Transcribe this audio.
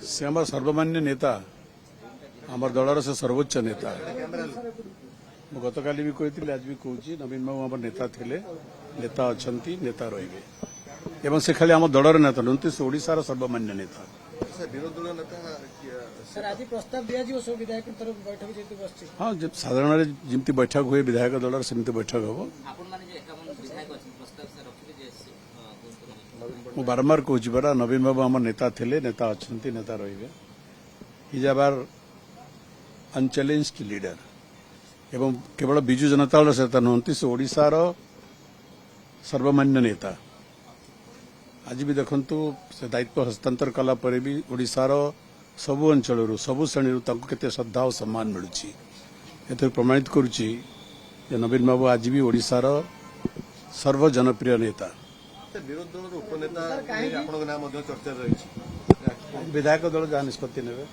से आम सर्वमान्य नेता आम दलर से सर्वोच्च नेता मु गत काली भी कही आज भी कहूँ नवीन बाबू आम नेता थिले नेता अछंती नेता रहिबे एवं से खाली आम दलर नेता नुंती से ओडिशार सर्वमान्य नेता विरोधी दल नेता सर आज प्रस्ताव दिया जी सब विधायक बैठक जेतु बसछि हाँ जब साधारण जमी बैठक हुए विधायक दलर सेमती बैठक हम मु बारंबार कहूँ परा नवीन बाबू आम नेता थिले नेता अछंती नेता रहिबे इज आवर अनचैलेंज्ड लीडर एवं केवल बिजु जनता दल नेता नुहति से ओडिशार सर्वमान्य नेता आज भी देखंतु से दायित्व हस्तांतर कला परे भी ओडिशार सबु अंचल सबु श्रेणी केते श्रद्धा और सम्मान मिलुछि एते प्रमाणित करुछि जे नवीन बाबू आज भी ओडिशार सर्व जनप्रिय नेता विरोधी दल उपनेता आपन नाम चर्चा रही विधायक दल जहाँ निष्पत्ति नेबे